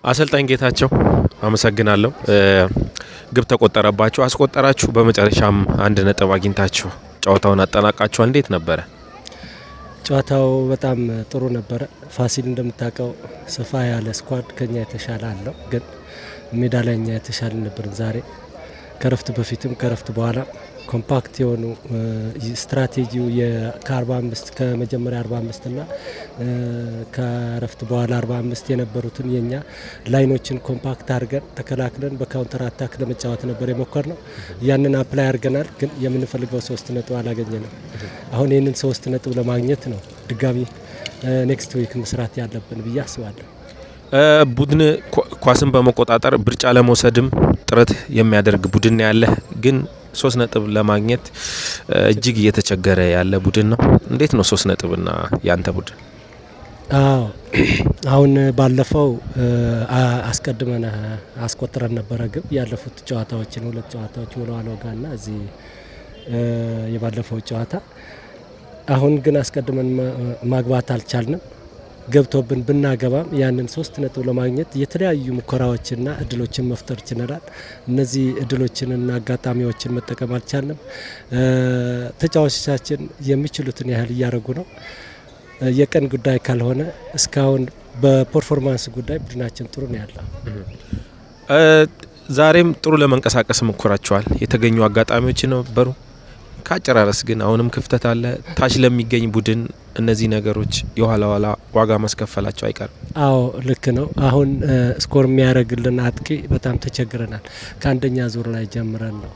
አሰልጣኝ ጌታቸው አመሰግናለሁ። ግብ ተቆጠረባችሁ፣ አስቆጠራችሁ፣ በመጨረሻም አንድ ነጥብ አግኝታችሁ ጨዋታውን አጠናቃችኋል። እንዴት ነበረ? ጨዋታው በጣም ጥሩ ነበረ። ፋሲል እንደምታውቀው ሰፋ ያለ ስኳድ ከኛ የተሻለ አለው፣ ግን ሜዳ ላይ እኛ የተሻለ ነበርን። ዛሬ ከረፍት በፊትም ከረፍት በኋላ ኮምፓክት የሆኑ ስትራቴጂው ከ45 ከመጀመሪያ 45 ና ከረፍት በኋላ 45 የነበሩትን የኛ ላይኖችን ኮምፓክት አድርገን ተከላክለን በካውንተር አታክ ለመጫወት ነበር የሞከር ነው። ያንን አፕላይ አድርገናል፣ ግን የምንፈልገው 3 ነጥብ አላገኘንም። አሁን ይህንን 3 ነጥብ ለማግኘት ነው ድጋሚ ኔክስት ዊክ መስራት ያለብን ብዬ አስባለሁ። ቡድን ኳስን በመቆጣጠር ብልጫ ለመውሰድም ጥረት የሚያደርግ ቡድን ያለ ግን 3 ነጥብ ለማግኘት እጅግ እየተቸገረ ያለ ቡድን ነው። እንዴት ነው 3 ነጥብና ያንተ ቡድን? አሁን ባለፈው አስቀድመን አስቆጥረን ነበረ ግብ ያለፉት ጨዋታዎችን 2 ጨዋታዎች ወለዋሎ ጋርና እዚህ የባለፈው ጨዋታ። አሁን ግን አስቀድመን ማግባት አልቻልንም። ገብቶብን ብናገባም ያንን 3 ነጥብ ለማግኘት የተለያዩ ሙከራዎችና እድሎችን መፍጠር ችለናል። እነዚህ እድሎችንና አጋጣሚዎችን መጠቀም አልቻልንም። ተጫዋቾቻችን የሚችሉትን ያህል እያደረጉ ነው። የቀን ጉዳይ ካልሆነ እስካሁን በፐርፎርማንስ ጉዳይ ቡድናችን ጥሩ ነው ያለው። ዛሬም ጥሩ ለመንቀሳቀስ ሞክራችኋል። የተገኙ አጋጣሚዎች ነበሩ። ካጨራረስ ግን አሁንም ክፍተት አለ። ታች ለሚገኝ ቡድን እነዚህ ነገሮች የኋላ ኋላ ዋጋ ማስከፈላቸው አይቀርም። አዎ ልክ ነው። አሁን ስኮር የሚያደርግልን አጥቂ በጣም ተቸግረናል። ከአንደኛ ዙር ላይ ጀምረን ነው።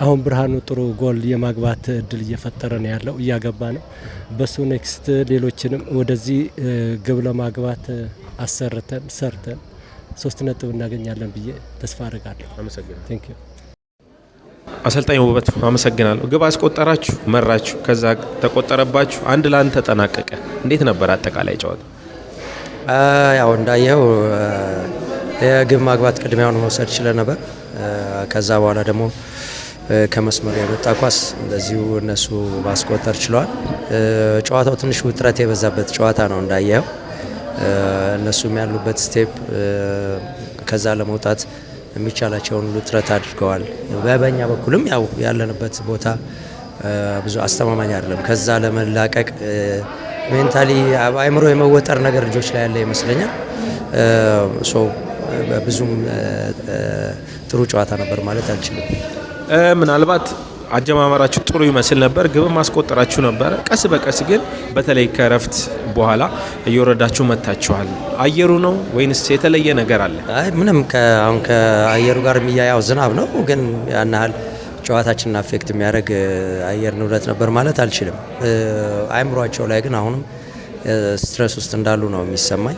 አሁን ብርሃኑ ጥሩ ጎል የማግባት እድል እየፈጠረ ነው ያለው፣ እያገባ ነው። በሱ ኔክስት ሌሎችንም ወደዚህ ግብ ለማግባት አሰርተን ሰርተን 3 ነጥብ እናገኛለን ብዬ ተስፋ አድርጋለሁ። አመሰግናለሁ። አሰልጣኝ ውበቱ አመሰግናለሁ። ግብ አስቆጠራችሁ፣ መራችሁ፣ ከዛ ተቆጠረባችሁ፣ 1-1 ተጠናቀቀ። እንዴት ነበር አጠቃላይ ጨዋታ? ያው እንዳየው የግብ ማግባት ቅድሚያውን መውሰድ ችለ ነበር። ከዛ በኋላ ደግሞ ከመስመሩ የመጣ ኳስ እንደዚሁ እነሱ ማስቆጠር ችለዋል። ጨዋታው ትንሽ ውጥረት የበዛበት ጨዋታ ነው እንዳየው። እነሱም ያሉበት ስቴፕ ከዛ ለመውጣት የሚቻላቸውን ሁሉ ጥረት አድርገዋል። በበኛ በኩልም ያው ያለንበት ቦታ ብዙ አስተማማኝ አይደለም። ከዛ ለመላቀቅ ሜንታሊ አይምሮ የመወጠር ነገር ልጆች ላይ ያለ ይመስለኛል። ብዙም ጥሩ ጨዋታ ነበር ማለት አልችልም። ምናልባት አጀማመራችሁ ጥሩ ይመስል ነበር፣ ግብ ማስቆጠራችሁ ነበረ። ቀስ በቀስ ግን በተለይ ከረፍት በኋላ እየወረዳችሁ መታችኋል። አየሩ ነው ወይንስ የተለየ ነገር አለ? አይ ምንም አሁን ከአየሩ ጋር የሚያያው ዝናብ ነው፣ ግን ያን ያህል ጨዋታችንን አፌክት የሚያደርግ አየር ንብረት ነበር ማለት አልችልም። አይምሯቸው ላይ ግን አሁንም ስትረስ ውስጥ እንዳሉ ነው የሚሰማኝ።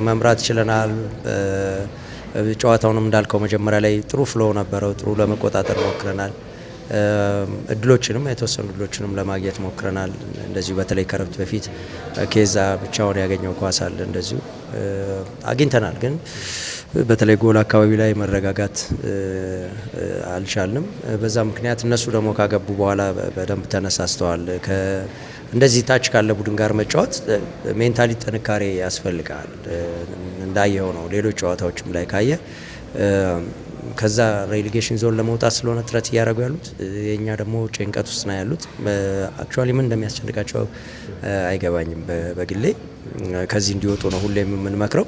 መምራት ችለናል። ጨዋታውንም እንዳልከው መጀመሪያ ላይ ጥሩ ፍሎ ነበረው። ጥሩ ለመቆጣጠር ሞክረናል። እድሎችንም የተወሰኑ እድሎችንም ለማግኘት ሞክረናል። እንደዚሁ በተለይ ከረፍት በፊት ኬዛ ብቻውን ያገኘው ኳስ አለ፣ እንደዚሁ አግኝተናል። ግን በተለይ ጎል አካባቢ ላይ መረጋጋት አልቻልንም። በዛ ምክንያት እነሱ ደግሞ ካገቡ በኋላ በደንብ ተነሳስተዋል። እንደዚህ ታች ካለ ቡድን ጋር መጫወት ሜንታሊ ጥንካሬ ያስፈልጋል። እንዳየው ነው ሌሎች ጨዋታዎችም ላይ ካየ ከዛ ሬሌጌሽን ዞን ለመውጣት ስለሆነ ጥረት እያደረጉ ያሉት፣ የኛ ደግሞ ጭንቀት ውስጥ ነው ያሉት። አክቹአሊ ምን እንደሚያስጨንቃቸው አይገባኝም በግሌ። ከዚህ እንዲወጡ ነው ሁሌም የምንመክረው።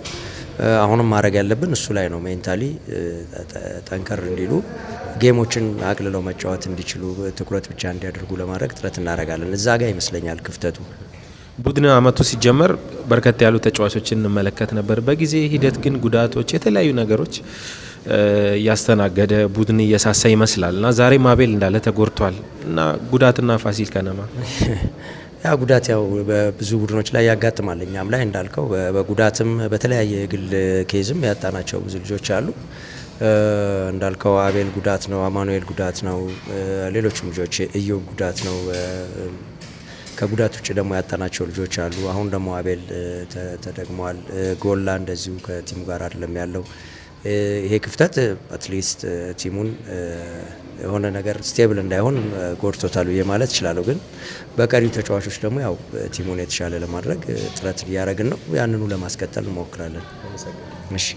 አሁንም ማድረግ ያለብን እሱ ላይ ነው። ሜንታሊ ጠንከር እንዲሉ፣ ጌሞችን አቅልለው መጫወት እንዲችሉ፣ ትኩረት ብቻ እንዲያደርጉ ለማድረግ ጥረት እናደርጋለን። እዛ ጋር ይመስለኛል ክፍተቱ። ቡድን አመቱ ሲጀመር በርከት ያሉ ተጫዋቾችን እንመለከት ነበር። በጊዜ ሂደት ግን ጉዳቶች፣ የተለያዩ ነገሮች እያስተናገደ ቡድን እየሳሳ ይመስላል እና ዛሬም አቤል እንዳለ ተጎድቷል እና ጉዳትና ፋሲል ከነማ ያ ጉዳት ያው በብዙ ቡድኖች ላይ ያጋጥማል። እኛም ላይ እንዳልከው በጉዳትም በተለያየ ግል ኬዝም ያጣናቸው ብዙ ልጆች አሉ። እንዳልከው አቤል ጉዳት ነው፣ አማኑኤል ጉዳት ነው፣ ሌሎችም ልጆች እዮብ ጉዳት ነው። ከጉዳት ውጭ ደግሞ ያጣናቸው ልጆች አሉ። አሁን ደግሞ አቤል ተደግሟል። ጎላ እንደዚሁ ከቲሙ ጋር አይደለም ያለው። ይሄ ክፍተት አትሊስት ቲሙን የሆነ ነገር ስቴብል እንዳይሆን ጎድቶታል ብዬ ማለት እችላለሁ። ግን በቀሪው ተጫዋቾች ደግሞ ያው ቲሙን የተሻለ ለማድረግ ጥረት እያደረግን ነው። ያንኑ ለማስቀጠል እንሞክራለን። እሺ